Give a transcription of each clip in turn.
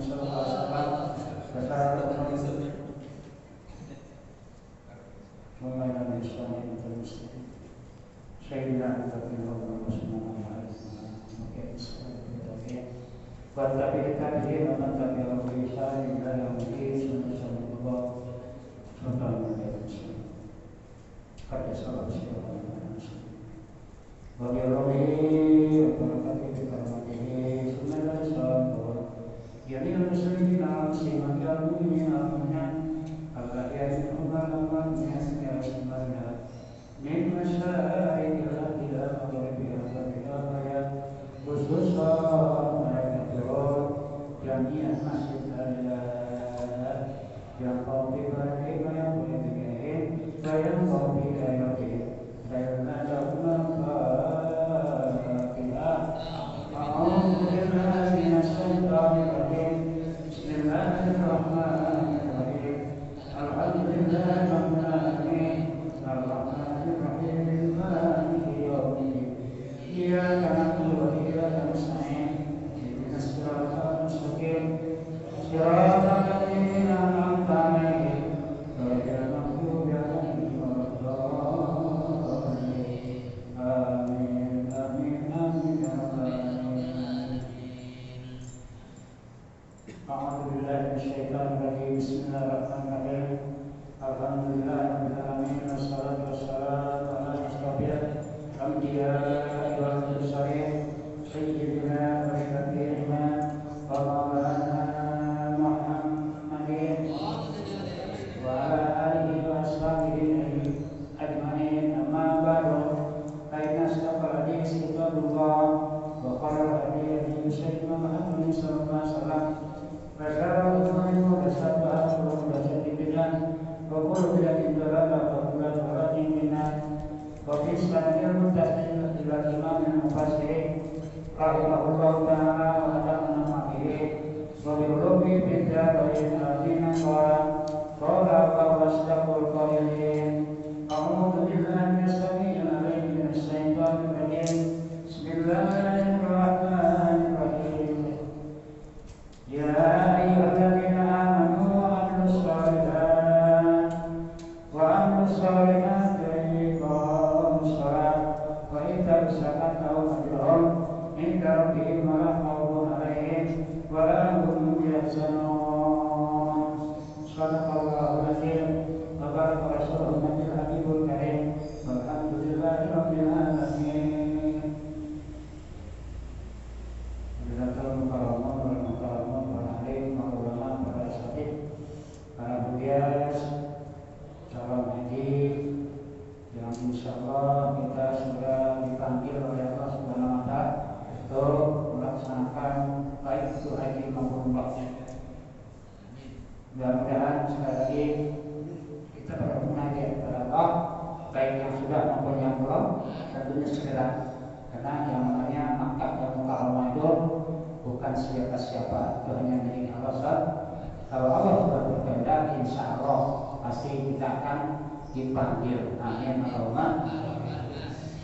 sallallahu alaihi wasallam bersama mulai dari Islam yang termuslim. Sayyidina Rasulullah sallallahu alaihi wasallam. Tapi kita dia menentang yang bisa yang mungkin semua contoh yang kata salah siapa bagi rohi berkati kita mati sebenarnya sahabat yang muslimin simak yang mu'minin Allah yang mengamalkannya sebenarnya min masyarakat ila maghribiha khususan jami'an masjid Allah yang kau beribadah yang boleh digain yang kau beribadah yang ada manfaatnya A'udzubillahi minasyaitonir rajim Bismillahirrahmanirrahim Alhamdulillahi rabbil alamin Arrahmanir rahim Maliki yaumiddin Iyyaka na'budu wa iyyaka nasta'in Siratal mustaqim Siratal ladzina an'amta 'alaihim ghairil maghdubi 'alaihim waladdallin. Amin amin amin ya rabbal alamin. A'udzu billahi minasyaitonir rajim. Bismillahirrahmanirrahim. Alhamdulillahirabbil alamin wassalatu wassalamu ala asyrofil anbiya'i wal mursalin sayyidina wa syafi'ina wa maulana Muhammadin wa ala alihi wa ashabihi ajma'in amma ba'du fa inna asdaqal hadits kitabullah wa khairal hadi sayyidina Muhammadin sallallahu alaihi wasallam wa syarrul umuri muhdatsatuhá wa kullu muhdatsatin bid'ah wa kullu bid'atin dhalalah wa kullu dhalalatin finnar wa fi sanadil muttasil ila imam al-mufassirin rahimahullah ta'ala wa ta'ala ma'ahihi wa bi'ulubi bidya wa in'adina qala wa asdaqul qawlin a'udhu billahi minasami'il alim minasyaitonir rajim bismillahirrahmanirrahim ya ayyuhalladzina amanu amilus shalihat wa amilus shalihat wa iqamus shalah wa ita'us zakata wa ajrahum inda rabbihim wa la khawfun 'alaihim wa la hum yahzanun. Shadaqallahul 'azim wa baraka rasulul nabiyil habibul karim walhamdulillahi rabbil alamin. Wabillahi karamah wal mukaramah wal alim wal ulama wal asatid para budias calon haji yang insyaallah kita sudah dipanggil oleh Allah Subhanahu wa ta'ala untuk melaksanakan baik itu haji maupun umrah. Mudah-mudahan sekali lagi kita berdoa kepada Allah baik yang sudah maupun yang belum tentunya segera, karena yang namanya Makkah dan Mukarramah itu bukan siapa-siapa, itu hanya milik Allah SWT. Kalau Allah sudah berkehendak, insya Allah pasti kita akan dipanggil. Amin Allahumma.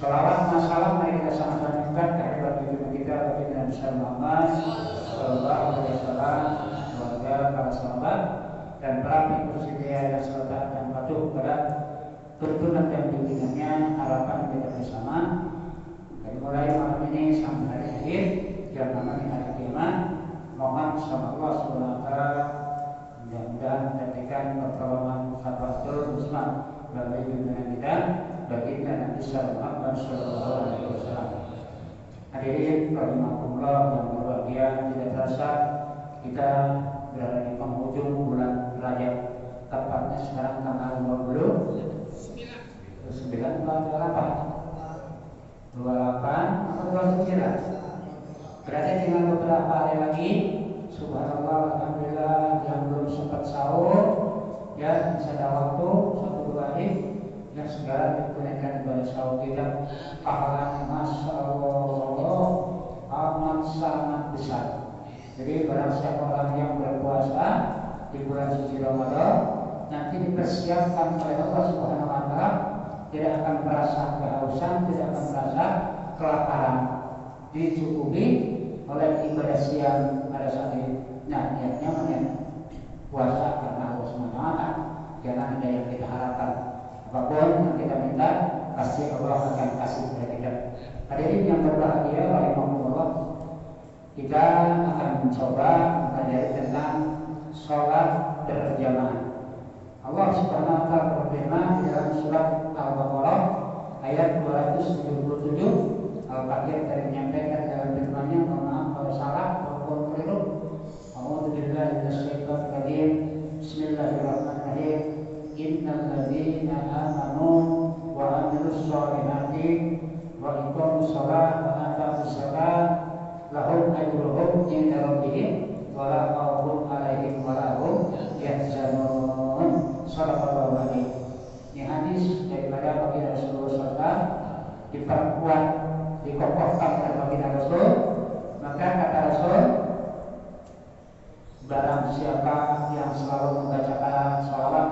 Salawat masalah mari kita sama-sama kehadirat kita bagi Nabi Muhammad sallallahu alaihi wasallam, keluarga, para sahabat dan para pengikut setia yang selalu dan patuh kepada tuntunan dan bimbingannya. Harapan kita bersama dari mulai malam ini sampai hari akhir yang namanya hari kiamat. Mohon sama Allah Subhanahu wa ta'ala mudah-mudahan menjadikan pertolongan Khabatul Muslim melalui bimbingan kita baginda Nabi Muhammad sallallahu alaihi wasallam. Hadirin rahimakumullah yang berbahagia, tidak terasa kita berada di penghujung bulan Rajab, tepatnya sekarang tanggal 29 28 atau 29. Berarti tinggal beberapa hari lagi. Subhanallah, alhamdulillah yang belum sempat sahur ya bisa ada waktu 1-2 hari yang segala ditunaikan ibadah sahur kita pahalanya masya Allah amat sangat besar. Jadi barang siapa orang yang berpuasa di bulan suci Ramadan nanti dipersiapkan oleh Allah Subhanahu wa ta'ala, tidak akan merasa kehausan, tidak akan merasa kelaparan, dicukupi oleh ibadah siang pada saat Nah, niatnya puasa karena Allah SWT. Jangan ada yang kita harapkan. Apapun yang kita minta, pasti Allah akan kasih kepada kita. Hadirin yang berbahagia, rahimahumullah, kita akan mencoba mempelajari tentang sholat berjamaah. Allah Subhanahu wa taala berfirman di dalam surat Al-Baqarah ayat 277. Al-Fatihah tadi menyampaikan dalam firman-Nya, mohon maaf kalau salah ataupun keliru. A'udzu billahi minasyaitonir rajim. Bismillahirrahmanirrahim. Innal ladzina amanu wa 'amilus shalihati wa aqamus shalata wa ata'us salata lahum ajruhum 'inda rabbihim wa la khaufun 'alaihim wa la hum yahzanun. Shallallahu alaihi. Ini hadis daripada baginda Rasulullah SAW, diperkuat, dikokohkan oleh baginda Rasul. Maka kata Rasul, barang siapa yang selalu membacakan sholawat,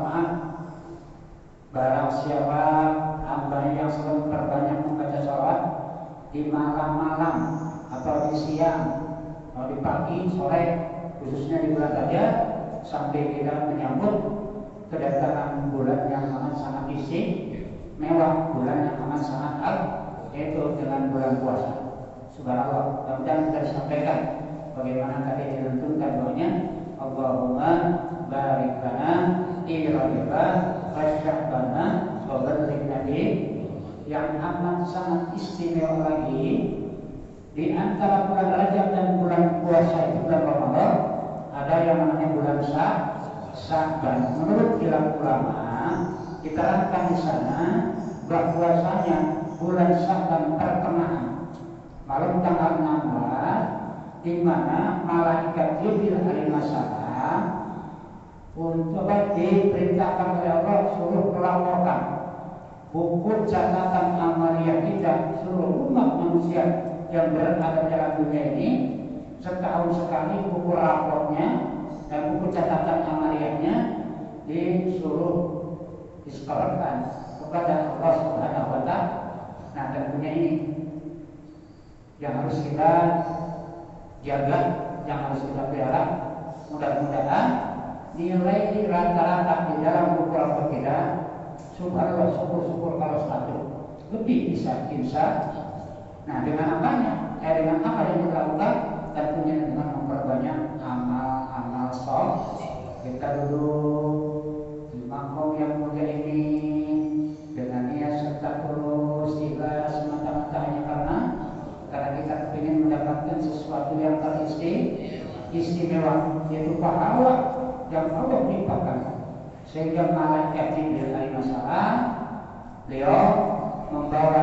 barang siapa hamba yang selalu memperbanyak membaca sholawat di malam-malam atau di siang atau di pagi, sore, khususnya di bulan Rajab, sampai kita menyambut kedatangan bulan yang amat sangat istimewa, bulan yang amat sangat yaitu dengan bulan puasa. Subhanallah. Kemudian kita sampaikan bagaimana tadi dilantunkan doanya, Allahumma barik lana fi Rajab wa Sya'ban wa ballighna yang amat sangat istimewa lagi di antara bulan Rajab dan bulan puasa itu bulan Ramadan, ada yang namanya bulan Sya'ban. Menurut bilang ulama, diterangkan di sana bahwasanya bulan Sya'ban pertengahan malam tanggal 16, di mana malaikat Jibril alaihissalam untuk diperintahkan oleh Allah suruh melaporkan buku catatan amaliyah kita seluruh umat manusia yang berada dalam dunia ini. Setahun sekali buku raportnya dan buku catatan amaliyahnya disuruh disetorkan kepada Allah Subhanahu wa taala. Nah, tentunya ini yang harus kita jaga, yang harus kita pelihara. Mudah-mudahan nilai rata-rata di dalam buku rapor kita, subhanallah, syukur-syukur kalau satu lebih bisa insya. Nah, dengan apanya? Dengan apa yang kita lakukan? Tentunya dengan memperbanyak amal-amal soleh. Kita duduk di makom yang mulia ini dengan niat serta tulus, ikhlas, semata-mata hanya karena kita ingin mendapatkan sesuatu yang istimewa, yaitu pahala yang Allah limpahkan. Sehingga malaikat Jibril alaihissalam beliau membawa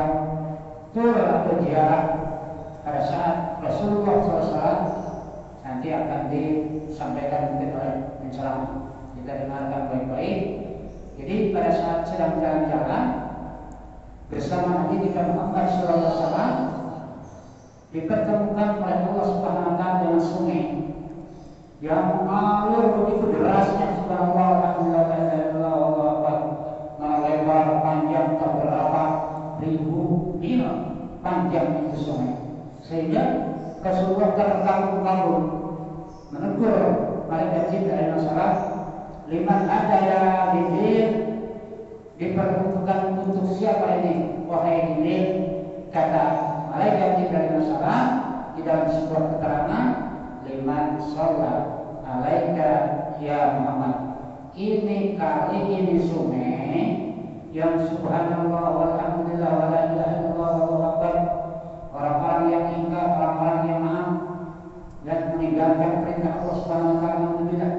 tur atau ziarah pada saat Rasulullah SAW nanti akan disampaikan mungkin oleh penceramah. Kita dengarkan baik-baik. Jadi pada saat sedang jalan-jalan bersama Nabi kita Muhammad SAW dipertemukan oleh Allah Subhanahu wa taala dengan sungai yang mengalir begitu derasnya, subhanallah, alhamdulillah, melebar panjang beberapa ribu mil panjang itu sungai, sehingga Rasulullah terkagum-kagum menegur malaikat Jibril alaihissalam, liman ada ya Jibril, diperuntukkan untuk siapa ini wahai Jibril? Kata malaikat Jibril alaihissalam di dalam sebuah keterangan, liman sholat alaika ya Muhammad. Ini kali ini sungai yang subhanallah walhamdulillah wa la ilaha illallah wallahu akbar, orang-orang yang ingkar, orang-orang yang maaf dan meninggalkan perintah Allah Subhanahu wa taala, alhamdulillah.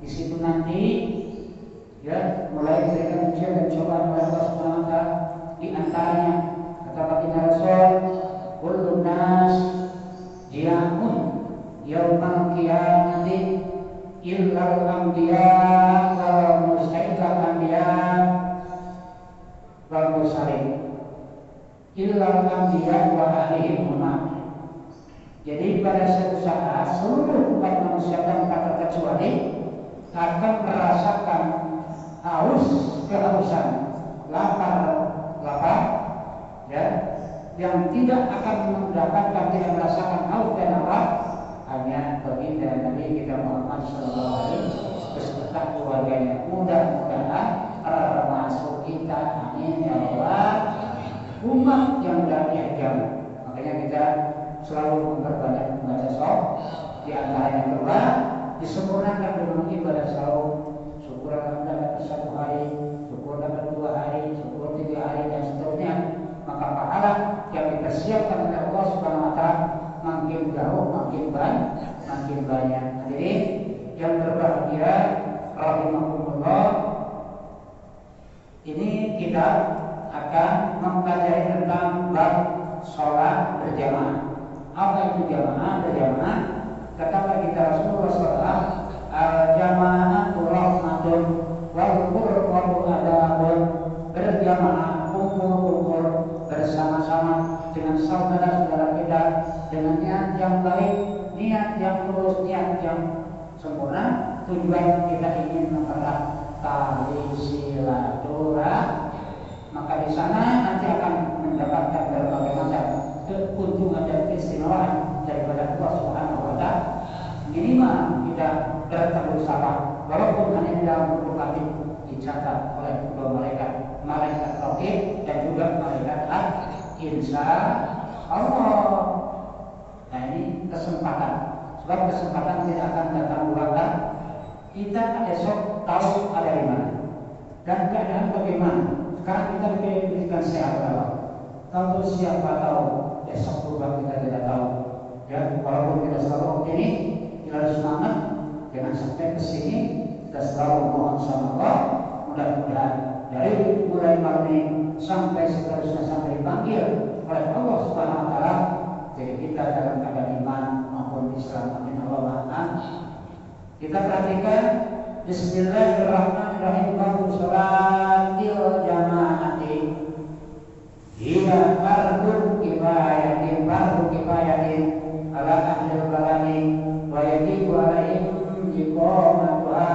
Di situ nanti ya mulai diberikan ujian dan cobaan oleh Allah Subhanahu wa taala. Di antaranya kata baginda Rasul, kullun nas jiamun yaumal qiyamati illal anbiya wal mursalil anbiya wal mursalin illal anbiya wa ahlihim umat. Jadi pada suatu saat seluruh umat manusia tanpa terkecuali akan merasakan haus, kehausan, lapar ya, yang tidak akan mendapatkan, tidak merasakan haus dan lapar hanya baginda Nabi kita Muhammad SAW beserta keluarganya. Mudah-mudahan termasuk kita, amin ya Allah, umat yang dari agama. Makanya kita selalu memperbanyak membaca sholawat. Di antaranya kedua, disempurnakan dengan ibadah sahur. Syukur dapat 1 hari, syukur dapat 2 hari, syukur 3 hari dan seterusnya. Maka pahala yang dipersiapkan oleh Allah Subhanahu wa taala makin jauh, makin banyak. Jadi yang berbahagia rahimahumullah, ini kita akan mempelajari tentang bab sholat berjamaah. Apa itu jamaah berjamaah? Kata kita Rasulullah SAW, al-jama'atu rahmatun wal furqatu adabun. Berjamaah, kumpul-kumpul bersama-sama dengan saudara-saudara kita dengan niat yang baik, niat yang lurus, niat yang sempurna. Tujuan kita ingin mempererat tali silaturahmi. Maka di sana nanti akan mendapatkan berbagai macam keuntungan dan keistimewaan daripada Allah Subhanahu wa taala. Minimal kita bertemu sama, walaupun hanya dalam bentuk kaki dicatat oleh kedua malaikat tauhid dan juga malaikat insya Allah. Nah, ini kesempatan. Sebab kesempatan tidak akan datang dua kali. Kita esok tahu ada di mana dan keadaan bagaimana. Sekarang kita diberikan sehat Allah. Kalau siapa tahu esok berubah, kita tidak tahu. Ya, walaupun kita selalu optimis, kita harus semangat. Jangan sampai ke sini kita selalu mohon sama Allah. Mudah-mudahan dari mulai malam ini sampai seterusnya sampai dipanggil oleh Allah Subhanahu wa taala, jadi kita dalam keadaan iman maupun Islam. Amin Allahumma. Kita perhatikan Bismillahirrahmanirrahim. Babu sholatil jamaati hiya fardhu kifayatin ala ahli baladi wa yajibu alaihim iqamatuha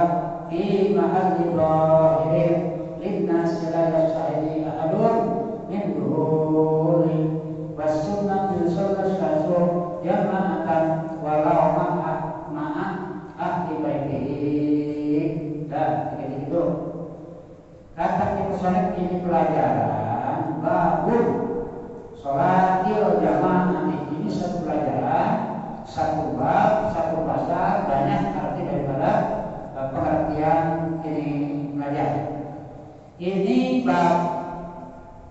fi mahalli dhahirin linnas la yastahidi ahadun min dhuhuri was sunnatul salatu jama'atan walau ma'a ahli baitihi. Dan begitu. Kata Ibnu ini pelajaran babun sholatil jamaah. Ini satu pelajaran, satu bab, satu pasal, banyak arti daripada pengertian ini belajar. Ini bab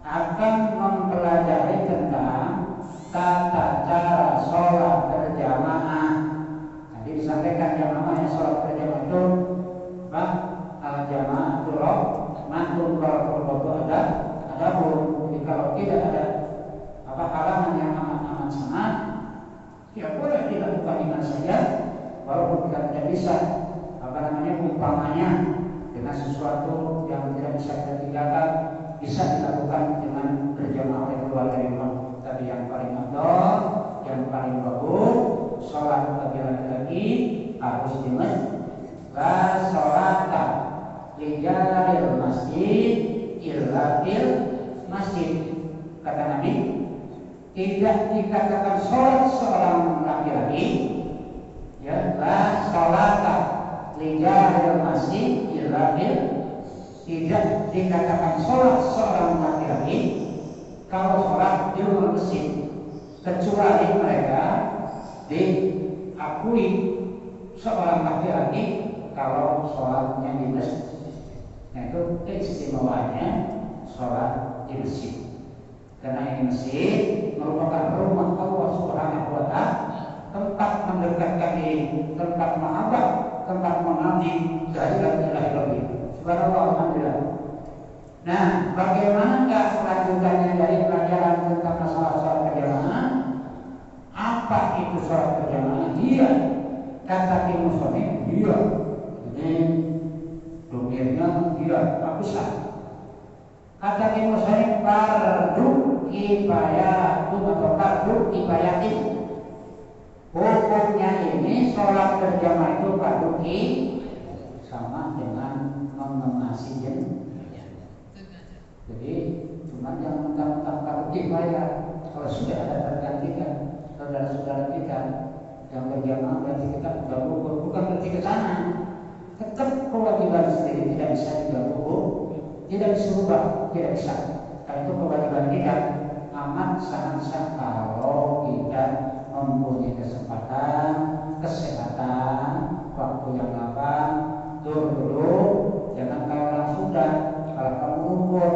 akan mempelajari tentang tata cara sholat berjamaah. Tadi disampaikan yang namanya sholat berjamaah itu al-jamaah itu mantul kalau ada pun. Jadi kalau tidak ada halangan yang amat sangat, ya boleh dilakukan dengan saja, walaupun kita tidak bisa umpamanya dengan sesuatu yang tidak bisa kita tinggalkan, bisa dilakukan dengan berjamaah oleh keluarga di rumah. Tapi yang paling afdal, yang paling bagus, sholat bagi laki-laki harus di masjid. La sholata li jaril masjid illa fil masjid. Kata Nabi, tidak dikatakan sholat seorang laki-laki, ya, la sholata li jaril masjid illa fil. Tidak dikatakan sholat seorang laki-laki kalau sholat di rumah masjid, kecuali mereka diakui seorang laki-laki kalau sholatnya di masjid. Nah, itu keistimewaannya sholat di masjid. Karena ini masjid merupakan rumah Allah Subhanahu wa taala, tempat mendekatkan diri, tempat mahabbah, tempat mengabdi kehadirat Ilahi Rabbi. Subhanallah, alhamdulillah. Nah, bagaimanakah kelanjutannya dari pelajaran tentang masalah sholat berjamaah? Apa itu sholat berjamaah? Dia kata Muslim, dia ini domirnya dia bisa. Kata Muslim, fardu kifayatun atau fardu kifayatin. Hukumnya ini sholat berjamaah itu fardu sama dengan mengawasi jadi cuma yang mentang-mentang fardu kifayah. Kalau sudah ada tergantikan saudara-saudara kita yang berjamaah berarti kita bergabung, bukan berarti ke sana. Tetap kewajiban sendiri tidak bisa digabung, tidak bisa berubah, tidak bisa. Karena itu kewajiban kita amat sangat sah kalau kita mempunyai kesempatan, kesehatan, waktu yang lapang, dulu, jangan kayak orang Sunda, kalau kamu ngumpul,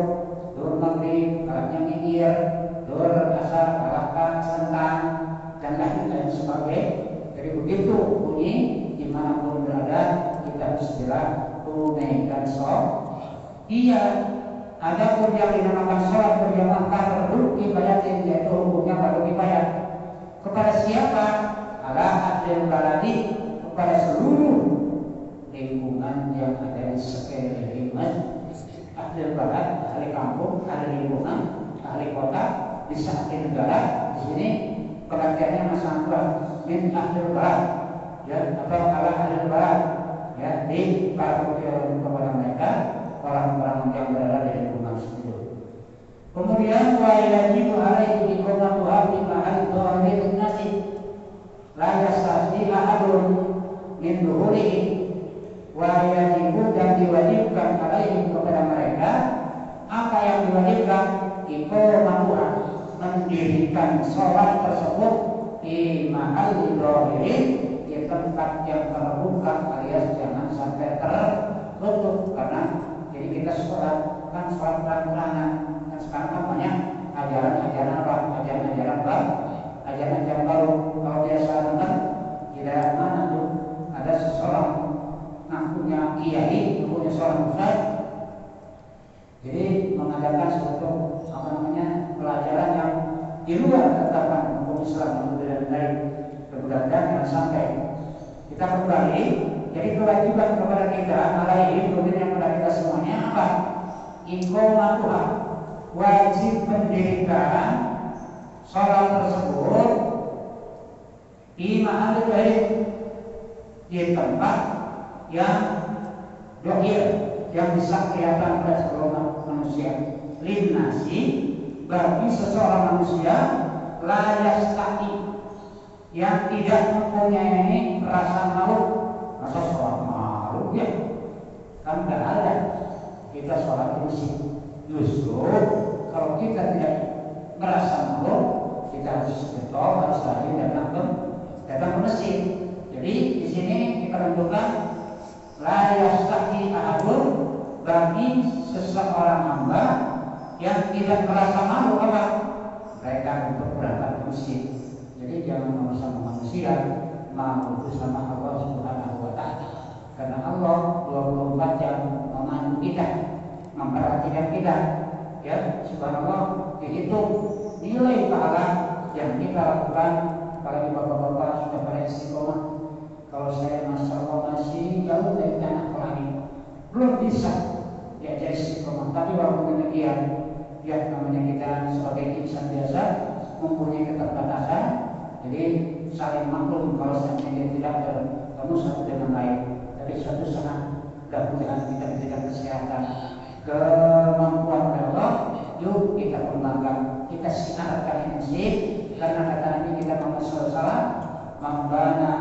dur maghrib, kalahnya nyindir, dur asar, kalahkan sentang, dan lain sebagainya. Jadi begitu bunyi dimanapun berada kita harus segera tunaikan sholat. Iya, ada pun yang dinamakan sholat berjamaah fardhu kifayatin, yaitu hukumnya fardhu kifayah. Kepada siapa? Ala ahlil baladi, kepada seluruh lingkungan yang ada di sekeliling masjid. Ahlil balad, ahli kampung, ahli lingkungan, ahli kota, bisa ahli negara. Di sini pengertiannya masalah min ahlil balad, ya, atau ala ahlil balad, ya, di kepada mereka orang-orang yang berada di lingkungan situ. Kemudian wa yajibu alaihi iqamatuha fi mahal dhahirin nasi la yastati ahadun min dhuhurihi, wa yajibu, dan diwajibkan alaihi kepada mereka apa yang diwajibkan, iqamatuha, mendirikan sholat tersebut di mahal dhahirin, di tempat yang terbuka alias jangan sampai tertutup. Karena jadi kita sholat kan sholat terang-terangan, dan sekarang kan banyak ajaran-ajaran baru. Kalau biasa kan tidak mana tuh ada seseorang ngakunya kiai, ngakunya seorang ustaz, jadi mengadakan suatu pelajaran yang di luar tatapan hukum Islam yang berbeda dari kemudian yang sampai kita kembali. Jadi kewajiban kepada kita alaihi, kemudian kepada kita semuanya apa? Iqamatuha, wajib mendirikan sholat tersebut di mahal dhair, di tempat yang dohir, yang bisa kelihatan pada seluruh manusia. Linnasi, bagi seseorang manusia, la yastati, yang tidak mempunyai rasa malu. Masa sholat malu ya? Kan tidak ada. Kita sholat di masjid. Justru kalau kita tidak merasa malu, kita harus betul, harus lagi datang ke masjid. Jadi di sini kita tentukan la yastahi ahadun, bagi seseorang hamba yang tidak merasa malu apa? Mereka untuk berangkat ke masjid. Jadi jangan mau sama manusia, mau itu sama Allah Subhanahu wa ta'ala. Karena Allah 24 jam memandu kita, memperhatikan kita. Ya, subhanallah, dihitung nilai pahala yang kita lakukan. Apalagi bapak-bapak sudah pada istiqomah. Kalau saya masya Allah masih jauh dari tanah pelangi, belum bisa diajari istiqomah. Tapi walaupun demikian, ya namanya kita sebagai insan biasa mempunyai keterbatasan. Jadi saling maklum kalau seandainya tidak bertemu satu dengan lain. Tapi suatu saat mudah-mudahan kita diberikan kesehatan, kemampuan Allah, yuk kita kembangkan, kita siarkan ini, karena kata Nabi kita Muhammad SAW, membana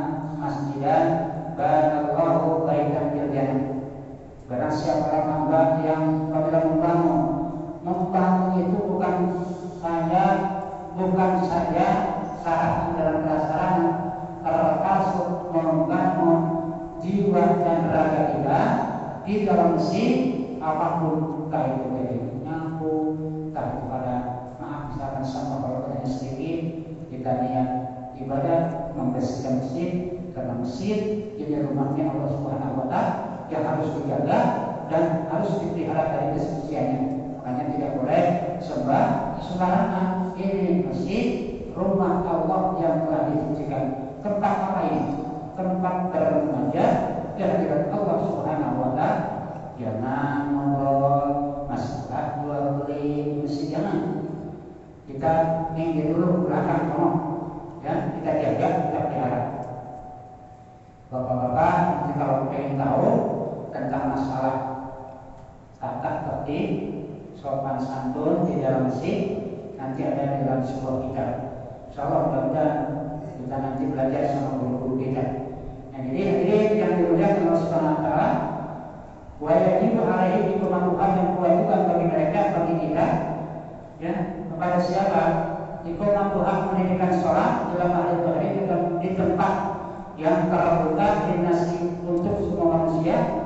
masjidan, banallahu baitan fil jannah. Barang siapa hamba yang apabila membangun itu bukan saja syarat dalam prasarana, termasuk membangun jiwa dan raga kita di dalam masjid, apapun, entah itu dari nyapu, entah itu pada misalkan sama kalau ada sedikit, kita niat ibadah membersihkan masjid, karena masjid ini rumahnya Allah Subhanahu wa ta'ala yang harus dijaga dan harus dipelihara dari kesuciannya. Makanya tidak boleh sembah sembarangan. Ini masjid, rumah Allah yang telah disucikan. Tempat apa ini? Tempat bermunajat kehadirat Allah Subhanahu wa ta'ala. Jangan ngobrol masalah jual beli masjid, jangan. Kita minggir dulu belakang ngomong, ya, kita jaga, kita pelihara. Bapak-bapak, nanti kalau ingin tahu tentang masalah tata tertib, sopan santun di dalam masjid, nanti ada di dalam sebuah kitab. Insyaallah mudah-mudahan kita nanti belajar sama guru-guru kita. Nah, jadi hadirin yang dimuliakan Allah Subhanahu wa taala, wa yajibu alaihi bikumatuhan yang kewajiban bagi mereka, bagi kita, ya, kepada siapa? Bikumatuhan menunaikan sholat dalam hari di tempat yang terbuka dinasti untuk semua manusia,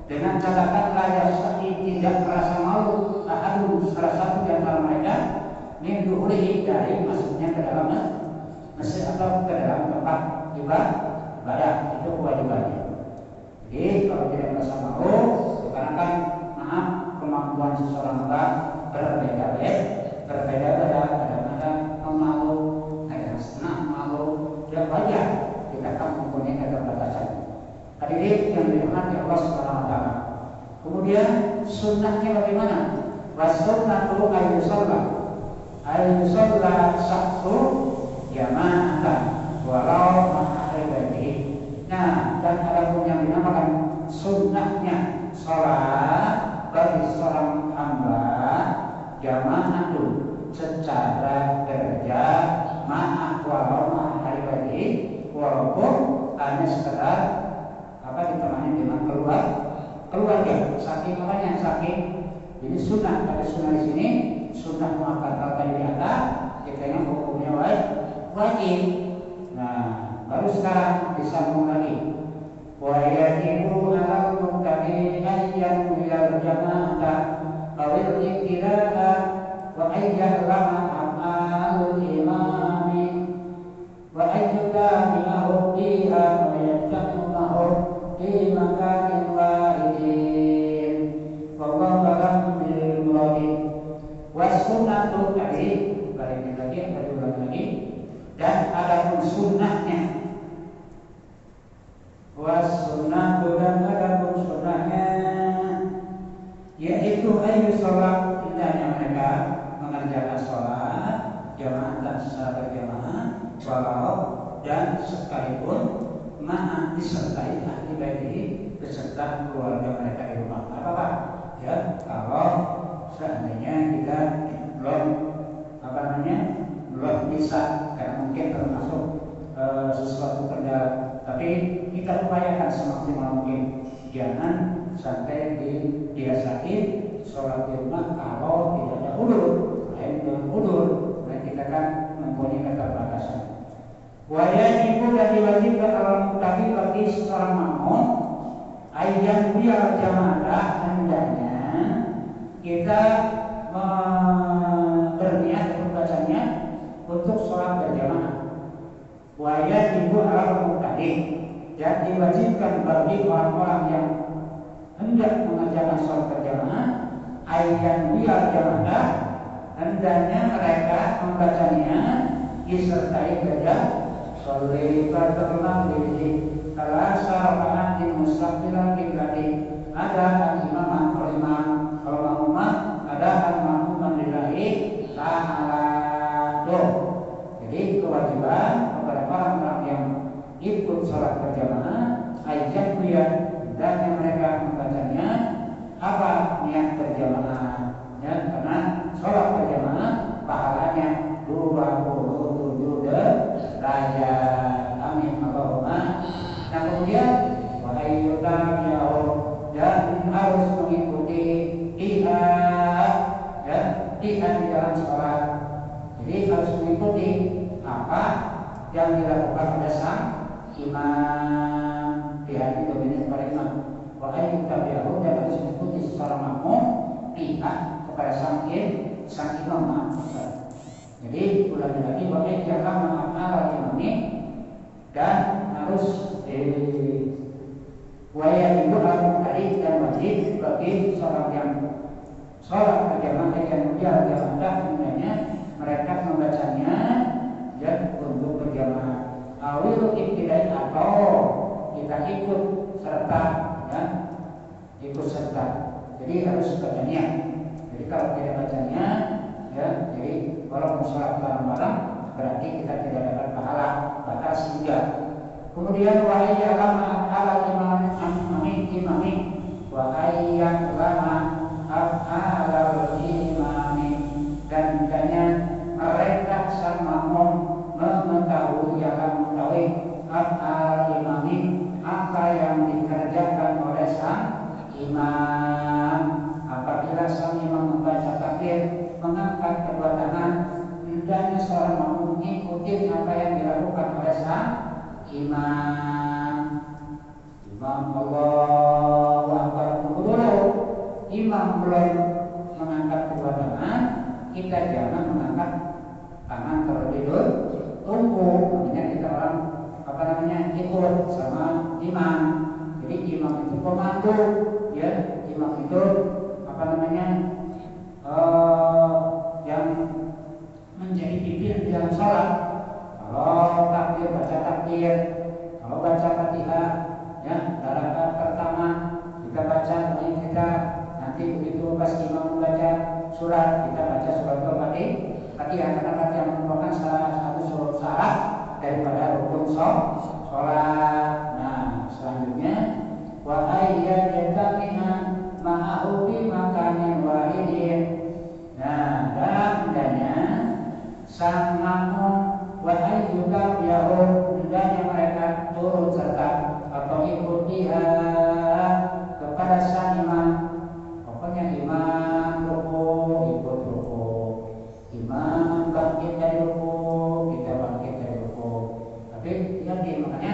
dengan catatan layak sakit tidak merasa malu ahadun salah satu di antara mereka min duhurihi dari masuknya ke dalam masjid atau ke dalam tempat ibadah, itu kewajibannya. Jadi kalau tidak merasa malu, karena kan maaf kemampuan seseorang berbeda-beda, kadang-kadang malu, kadang senang malu, tidak banyak, kita akan mempunyai keterbatasan. Hadirin yang dirahmati Allah Subhanahu wa taala. Kemudian sunnahnya bagaimana? Wasunnatu ayyusalla sahsu jama'atan walau ma'aribati. Nah, dan ada pun yang dinamakan sunnahnya sholat bagi seorang hamba jama'atun secara berjamaah walau ma'aribati, walaupun hanya sekedar ditemani dengan keluarga. Saking apanya? Saking ini sunnah. Ada sunnah di sini, sunnah muakkad tadi di atas, kita yang hukumnya wajib. Nah, baru sekarang disambung lagi. Wa yajibu 'alal muqtadi ayyan bil jama'ah awil iktira'a wa ayyalama af'alul imami wa ayyutabi'ahu biha wa yajtamu'ahu di makanin wahidin wallahu a'lam bil murad. Wasunnatu tadi balik lagi dan ada pun sunnahnya. Wasunnatu dan ada pun sunnahnya, yaitu ayu sholat, tidaknya mereka mengerjakan sholat jamaah dan secara berjamaah walau dan sekalipun ma'a disertai ahli baiti beserta keluarga mereka di rumah. Apa-apa ya, kalau seandainya kita belum bisa, karena mungkin termasuk sesuatu kendala, tapi kita upayakan semaksimal mungkin. Jangan sampai dibiasain sholat di rumah kalau tidak ada udur. Lain dengan udur, nah kita kan mempunyai keterbatasan. Wajibu dan diwajibkan orang mutaki bagi seorang makmum ayat biar jamaah, hendaknya kita berniat membacanya untuk sholat berjamaah. Wajibu orang mutaki dan diwajibkan bagi orang-orang yang hendak mengerjakan sholat berjamaah ayat biar jamaah, hendaknya mereka membacanya disertai kerja Sholli fardhu diri talasa raka'atin mustaqbilan qiblati, ada al-imam al-imam, kalau makmum ada al-makmum lillahi ta'ala. Jadi kewajiban kepada orang-orang yang ikut sholat berjamaah ayat dia dan yang mereka membacanya apa niat berjamaah ya, karena sholat berjamaah pahalanya 27 derajat. Amin Allahumma. Nah kemudian wahai yutabi'ahu, dan harus mengikuti dia ya, dia di dalam sholat. Jadi harus mengikuti apa yang dilakukan oleh sang imam, dia itu dominan kepada imam. Wahai yutabi'ahu, dan harus mengikuti seorang makmum dia kepada sang imam. Jadi ulangi lagi, wahai jangan mengamal imami, dan harus wajib tadi dan wajib bagi seorang yang sholat berjamaah yang dia jamaah, sebenarnya mereka membacanya dan untuk berjamaah. Awil ibtidai, atau kita ikut serta ya, ikut serta. Jadi harus bacanya. Jadi kalau tidak bacanya ya, jadi kalau sholat bareng-bareng berarti kita tidak dapat pahala, batal sehingga. Kemudian wahai ulama ala imami, wahai yang ulama ala imami, dan hendaknya mereka sang makmum mengetahui akan oleh sang imam. Apabila sang imam membaca takbir, mengangkat kedua tangan, hendaknya seorang makmum mengikuti apa yang dilakukan oleh sang imam. Imam Allahu Akbar dulu, imam belum mengangkat kedua tangan, kita jangan mengangkat tangan terlebih dulu. Tunggu, makanya kita orang ikut sama imam. Jadi imam itu pemandu, ya. Imam itu yang menjadi pimpin di dalam sholat. Kalau takbir baca takbir, kalau baca Fatihah, ya, rakaat pertama kita baca, kemudian kita nanti begitu pas imam membaca surat, kita baca surat Fatihah, karena Fatihah merupakan salah satu syarat daripada rukun sholat. Nah, selanjutnya wa ayyadakina ma'ahu bi makanin wahidin. Nah, dan hendaknya sang makmum wa ayyuka biyahu, hendaknya mereka turut serta atau ikut dia kepada sang imam. Pokoknya imam ruku, ikut ruku. Imam bangkit dari ruku, kita bangkit dari ruku. Tapi makanya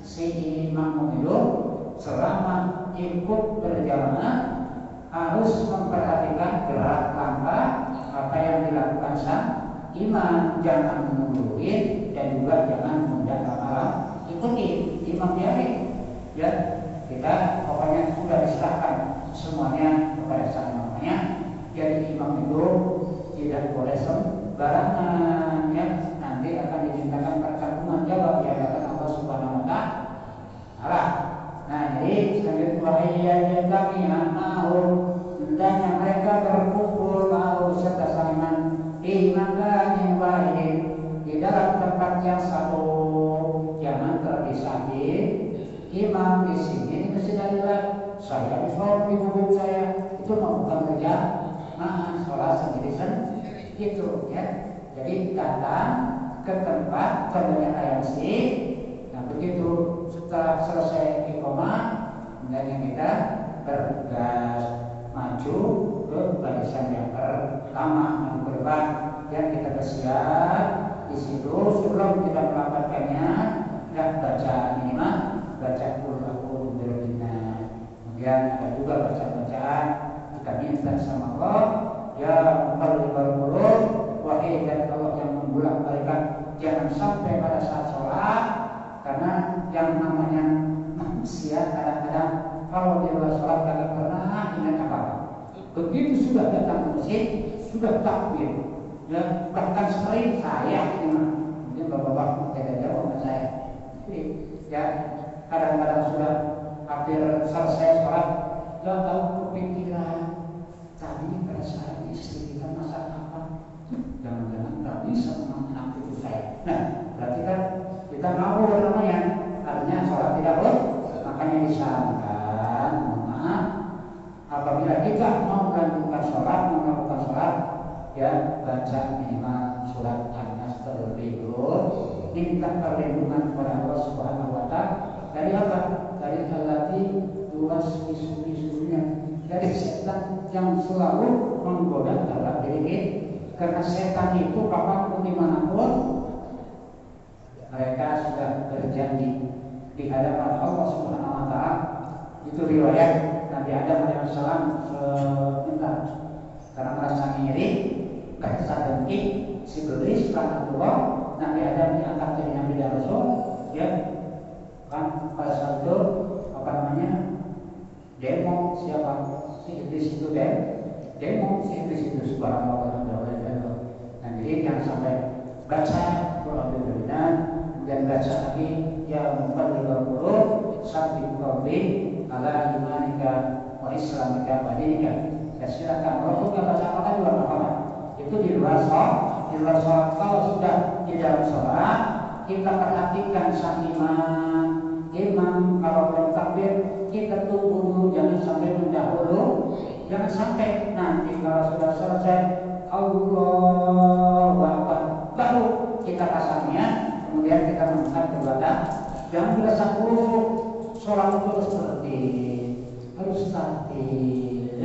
si imam itu selama ikut berjamaah harus memperhatikan gerak langkah apa yang dilakukan sang imam, jangan menggurui dan juga jangan mudah lama ikuti imam biarin, ya. Kita pokoknya sudah diserahkan semuanya kepada sang imamnya. Jadi imam itu tidak boleh sembarangan, ya. Nanti akan dimintakan pertanggungan jawab di hadapan Allah Subhanahu wa taala. Nah, jadi selanjutnya kami mau hendaknya mereka berkumpul mau serta salingan di makan yang baik di dalam tempat yang satu, jangan terpisah-pisah. Imam di sini di masjid adalah saya di sholat di kubur saya, itu bukan kerja sholat sendiri gitu, ya. Jadi datang ke tempat pembacaan ayat. Nah, begitu setelah selesai iqamah, hendaknya kita bergegas maju ke barisan yang pertama, maju ke depan, dan kita bersiap di situ. Sebelum kita melakukannya, dan baca minimal baca qul a'udzu birabbil. Kemudian ada juga bacaan kita minta sama Allah, ya muqallibal qulub, wahai dan Allah yang membolak-balikan, jangan sampai pada saat sholat, karena yang namanya manusia kadang-kadang kalau di luar sholat tidak pernah ingat apa-apa. Begitu sudah datang ke masjid, sudah takbir, ya, bahkan sering saya ini bapak-bapak tidak jauh sama saya. Jadi, ya, kadang-kadang sudah hampir selesai sholat, tidak tahu kepikiran tadi pada saat istri kita masak apa, jangan-jangan tak bisa menang itu saya. Nah, berarti kan kita ngawur namanya, artinya sholat tidak boleh. Makanya disarankan, maaf, apabila kita mau melakukan sholat, ya, baca minimal surat An-Nas terlebih dulu, minta perlindungan kepada Allah Subhanahu wa taala dari apa? Dari allati tuwaswisu dari setan yang selalu menggoda dalam diri kita. Karena setan itu kapanpun dimanapun mereka sudah berjanji di hadapan Allah Subhanahu wa taala. Itu riwayat Nabi Adam alaihissalam sebentar karena merasa iri, merasa dengki, si iblis Allah, Nabi Adam diangkat jadi Nabi dan Rasul, ya. Kan pada saat itu demo siapa si iblis itu demo si iblis itu subhanallah. Nah, jadi jangan sampai baca Quran dan baca lagi ya muqallibal qulub sabbih qalbi ala imanika wa islamika wa dinika. Ya, silakan kalau sudah baca apa juga apa-apa. Itu di luar sholat. Kalau sudah di dalam sholat, kita perhatikan sang imam kalau belum takbir kita tunggu dulu, jangan sampai mendahulu, jangan sampai nanti kalau sudah selesai Allahu Akbar baru kita pasangnya, kemudian kita mengangkat kedua tangan. Jangan kita sambung sholat itu seperti mustahil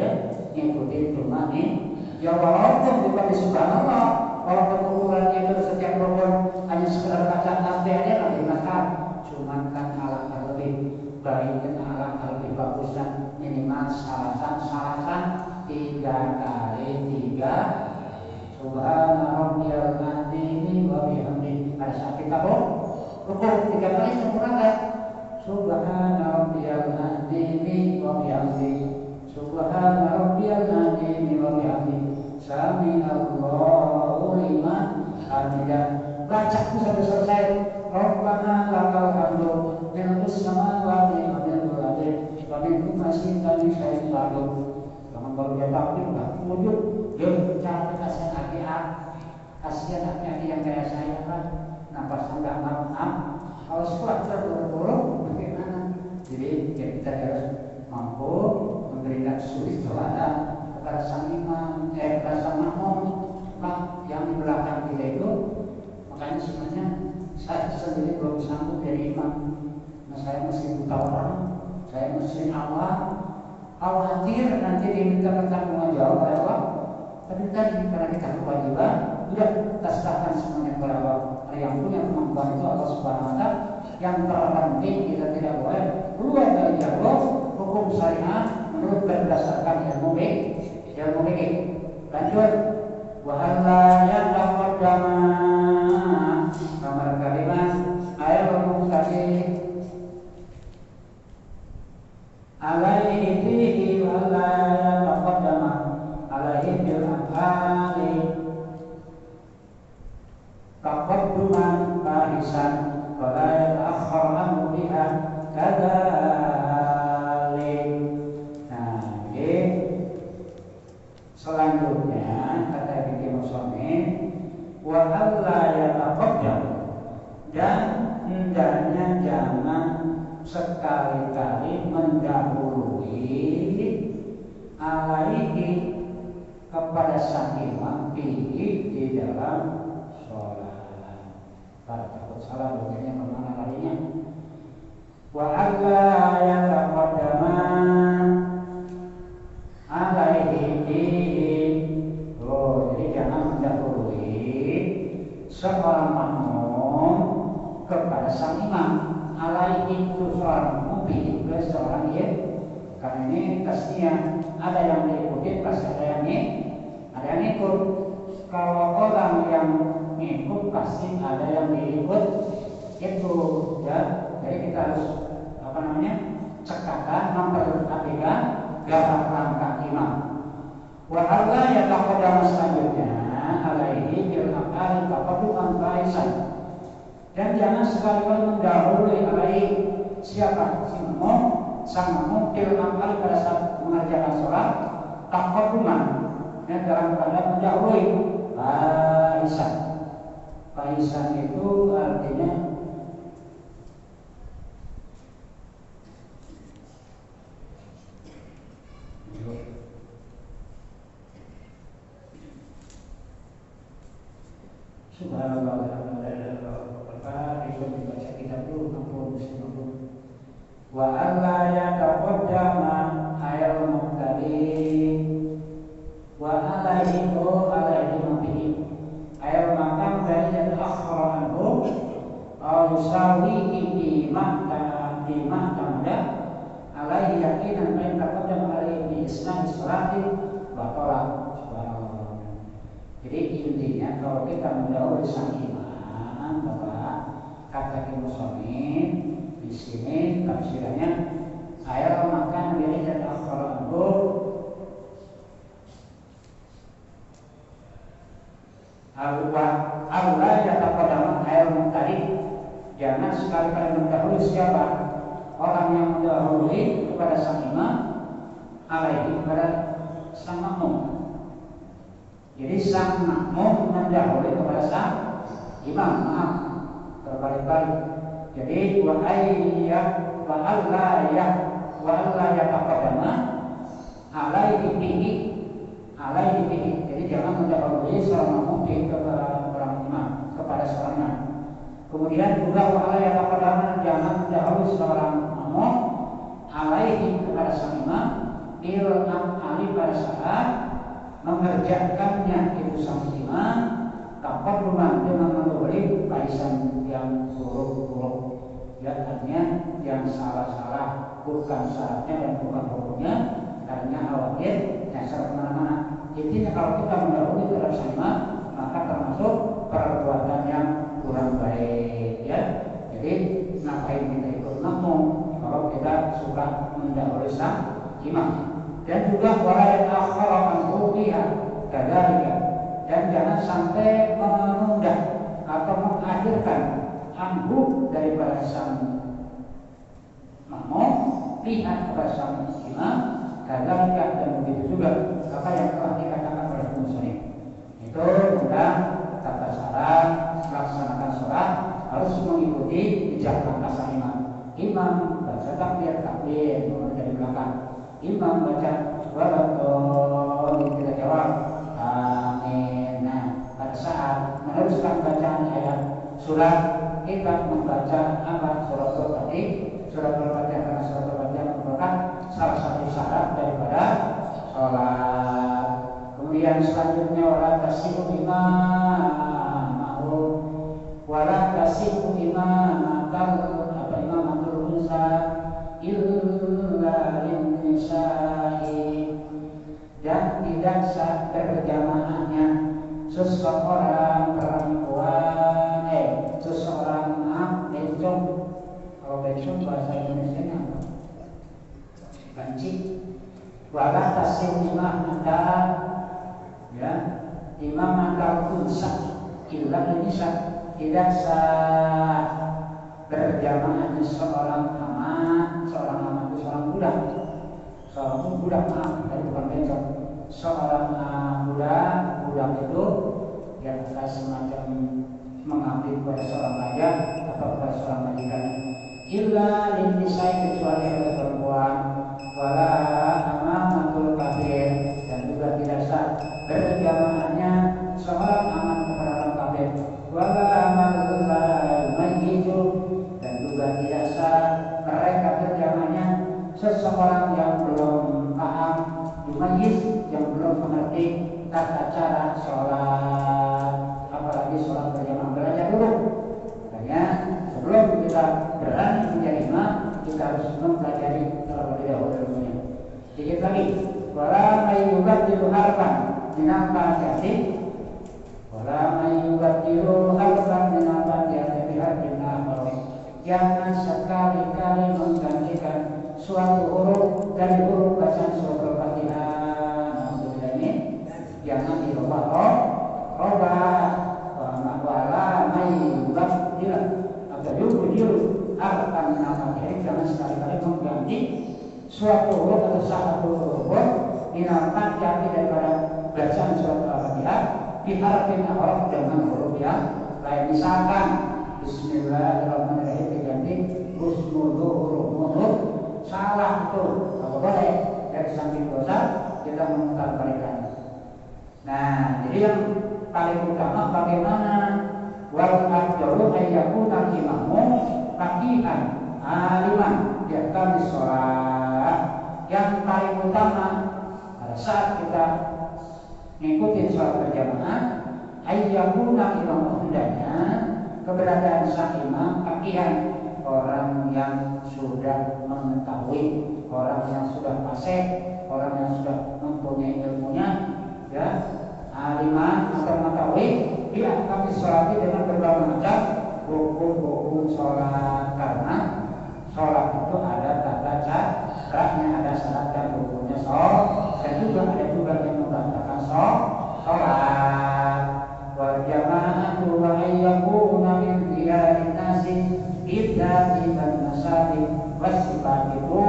ngikutin cuma nih. Ya walaupun bukan subhanallah, walaupun ukurannya itu setiap rukun hanya sekedar bacaan tasbihnya lebih makan, cuman kan alangkah lebih baik dan alangkah lebih bagus dan minimal salasan 3 kali 3. Subhana rabbiyal azim wa bihamdihi. Pada saat kita rukun 3 kali sempurnakan. Subhana rabbiyal azim wa bihamdihi. Subhana rabbiyal azim wa bihamdihi. Sami Allahu liman hamidah. Baca sampai selesai. Rabbana lakal hamdu milkus samawati wa milkul ardi wa milku ma syi'ta min syai'in ba'du. Jangan baru dia takbir enggak wujud. Yuk cara kasihan kasihan hati yang kayak saya kan nampak enggak maaf. Kalau sekolah terburu-buru bagaimana? Jadi kita harus mampu memberikan suri teladan kepada sang imam, kepada sang makmum yang di belakang kita itu. Makanya sebenarnya saya sendiri belum sanggup jadi imam. Nah, saya masih buta orang, saya masih awam, khawatir nanti diminta pertanggungan jawab oleh Allah. Tapi tadi karena kita kewajiban, sudah kita serahkan semuanya kepada Allah. Yang punya kemampuan itu Allah Subhanahu wa Ta'ala. Yang terpenting kita tidak boleh keluar dari jalur hukum syariat menurut berdasarkan ilmu fikih. Lanjut. Wa alla yataqaddama nomor kalimat ayat al-muqtadi alaihi fihi wa alla yataqaddama alaihi bil af'ali taqadduman bahisan wa la yata'akhkhar anhu biha kadzalik. Nah, jadi selanjutnya kata Ibnu Muslim wa alla yataqaddam, dan hendaknya jangan sekali-kali mendahului alaihi kepada sang imam di dalam sholat. Kalau takut salah bukannya kemana larinya. Wa alla yataqaddama alaihi. Oh, jadi jangan mendahului seorang makmum kepada sang imam. Alaihi itu seorang makmum, juga seorang imam. Karena ini tasnya ada yang diikuti, pasti ada yang ikut. Kalau orang yang ngikut pasti ada yang diikut itu, ya. Jadi kita harus cekatan memperhatikan garak langkah imam. Wa alla yataqaddama selanjutnya alaihi bil aqali taqadduman baisan, dan jangan sekali-kali mendahului alaihi siapa si makmum, sang makmum bil aqali pada saat mengerjakan sholat taqadduman, dan dalam keadaan mendahului baisan. Baisan itu artinya subhanallah, itu dibaca kitab dulu, ampun. Wa alla yataqaddama ayal muqtadi wa alaihi mabihi ayal makam dari yang akhara anhu au yusawihi bima tamada alaihi yakinan bain taqaddama alaihi bi isnad salati wa tolak. Jadi intinya kalau kita mendahului sang imam, bahwa kata Ibnu Muslim di sini tafsirannya ayat makan dari dan akhara anhu Allah yataqaddama ayat tadi, jangan sekali-kali mendahului siapa orang yang mendahului kepada sang imam alaihi kepada sang makmum. Jadi sang makmum mendahului kepada sang imam, maaf terbalik-balik. Jadi wa alla yataqaddama alaihi bihi. Jadi jangan mendahului seorang makmum kepada orang imam, kepada seorang imam. Kemudian juga wa alla yataqaddama, jangan mendahului seorang makmum alaihi kepada sang imam bil af'ali pada saat mengerjakannya itu sang imam dapat rumah dengan mengulik barisan yang buruk-buruk, ya artinya yang salah-salah, bukan syaratnya dan bukan hukumnya, karena khawatir nyasar kemana-mana. Intinya kalau kita mendahului terhadap sang imam maka termasuk perbuatan yang kurang baik, ya. Jadi ngapain kita ikut makmum kalau kita suka mendahului sang imam? Dan juga wala akhara anhu biha kadzalika, dan jangan sampai menunda atau mengakhirkan anhu daripada sang makmum lihat kepada sang imam kadzalika, dan begitu juga apa yang telah dikatakan oleh muslim itu tentang tata cara melaksanakan sholat harus mengikuti jejak langkah sang imam. Imam baca takbir mulai dari belakang, imam baca waladhdallin, kita jawab amin. Nah, pada saat meneruskan bacaan ayat surat, kita membaca apa? Surat tadi, surat Al-Fatihah, karena surat Al-Fatihah merupakan salah satu syarat daripada sholat. Kemudian selanjutnya wala tasihu imamahu, wala tasihu imamahu apa imamatul unsa illa lin-nisa'i, dan tidak sah berjamaahnya seseorang perempuan, seseorang bencong. Kalau bencong bahasa Indonesia apa? Banci. Wala tasih imamata, ya, imamata unsa illa nisa, tidak sah berjamaahnya seorang amat itu seorang budak, maaf, tadi bukan bencong. Seorang budak itu yang semacam mengabdi kepada seorang raja atau kepada seorang majikan. Illa linnisai, kecuali oleh perempuan, wala amamatul kafir, dan juga tidak sah berjamaahnya seorang amat kepada orang kafir, wala amatul mayyitu, dan juga tidak sah mereka berjamaahnya seseorang yang belum paham, yumayyiz, yang belum mengerti tata cara sholat, apalagi sholat berjamaah. Belajar dulu, makanya sebelum kita berani menjadi imam kita harus mempelajari terlebih dahulu ilmunya. Sedikit lagi, wala mayyubaddilu harfan minal fatihati, wala mayyubaddilu harfan minal fatihati biharfin akhar, jangan sekali-kali menggantikan suatu huruf dari huruf bacaan surat Al-Fatihah. Maksudnya ini jangan dirubah wala mayyubaddilu atau yubdilu harfan minal fatihah, jangan sekali-kali mengganti suatu huruf atau satu huruf minal fatihah daripada bacaan surat Al-Fatihah biharfin akhar, dengan huruf yang lain. Misalkan Bismillahirrahmanirrahim diganti husnul, huruf mundur, salah itu kalau boleh, dari samping dosa kita memutar balikan. Nah, jadi yang paling utama bagaimana wal afdalu ayyakuna imamu faqihan aliman yaqami sholat. Yang paling utama pada saat kita ngikutin sholat berjamaah ayyakuna imamu, hendaknya keberadaan sang imam faqihan, orang yang sudah mengetahui, orang yang sudah fasih, orang yang sudah mempunyai ilmunya, ya, aliman atau mengetahui dia kami sholat dengan berbagai macam hukum sholat, karena sholat itu ada tata caranya, ada syarat dan hukumnya sholat, dan juga ada yang membatalkan sholat. Wal jama'atu wa ayyakuna min diyarin nasi idza tiban nasabi wasifatihu,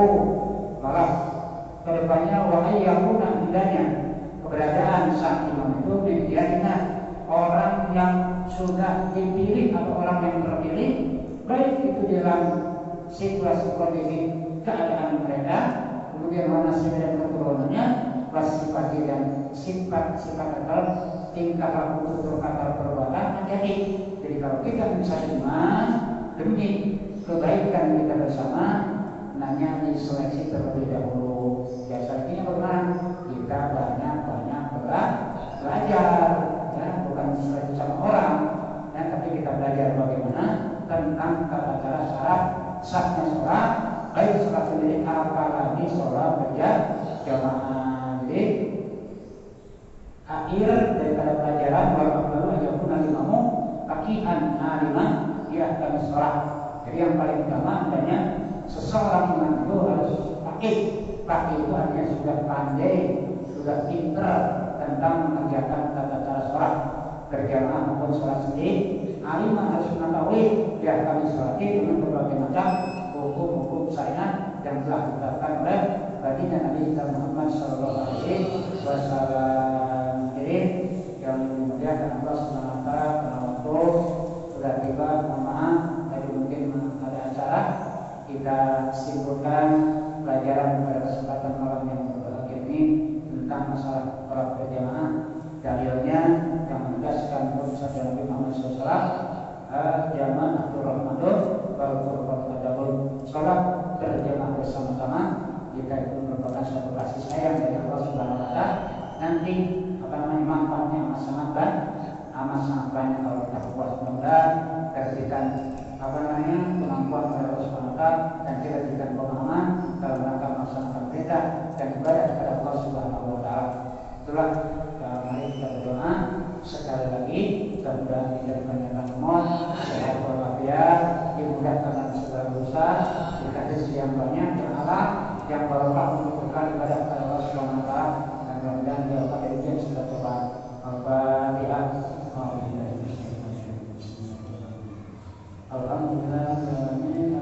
malah kedepannya wa ayyakuna, hendaknya keberadaan sang imam itu dibiarkan orang yang sudah dipilih atau orang yang terpilih, baik itu dalam situasi kondisi keadaan mereka, kemudian mana dan keturunannya, wasifati, dan sifat atau tingkah laku tutur kata perbuatan jadi. Jadi kalau kita bisa iman demi kebaikan kita bersama, nanya diseleksi terlebih dahulu. Biasanya alima di ahkam sholat. Jadi yang paling utama adanya seseorang imam itu harus faqih. Faqih itu artinya sudah pandai, sudah pintar tentang mengerjakan tata cara sholat berjamaah maupun sholat sendiri. Alimah harus mengetahui di ahkam sholat dengan berbagai macam hukum-hukum syariat yang telah ditetapkan oleh baginda Nabi Muhammad Sallallahu Alaihi Wasallam. Jadi yang dimuliakan Allah Subhanahu Wa Taala, karena waktu sudah tiba, mohon maaf tadi mungkin ada acara, kita simpulkan pelajaran pada kesempatan malam yang berbahagia ini tentang masalah sholat berjamaah. Dalilnya yang menegaskan sabda Nabi Muhammad SAW, jama'atul rahmatun wal qurban tadabur. Sholat berjamaah bersama-sama kita itu merupakan suatu kasih sayang dari Allah Subhanahu Wa Taala. Nanti manfaatnya amat sangat banyak kalau kita puas. Mudah-mudahan diberikan kemampuan oleh Allah Subhanahu Wa Taala dan kita diberikan pemahaman dalam rangka melaksanakan perintah dan ibadah kepada Allah Subhanahu Wa Taala. Itulah mari kita berdoa sekali lagi, mudah-mudahan kita dipanjangkan umur, sehat walafiat, dimudahkan dalam segala urusan, dikasih rezeki yang banyak, yang halal, yang barokah untuk berkah ibadah kepada Allah Subhanahu Wa Taala, dan mudah-mudahan dia pada ujian sudah coba. Al-Fatihah. Alhamdulillah, amin. Alhamdulillah,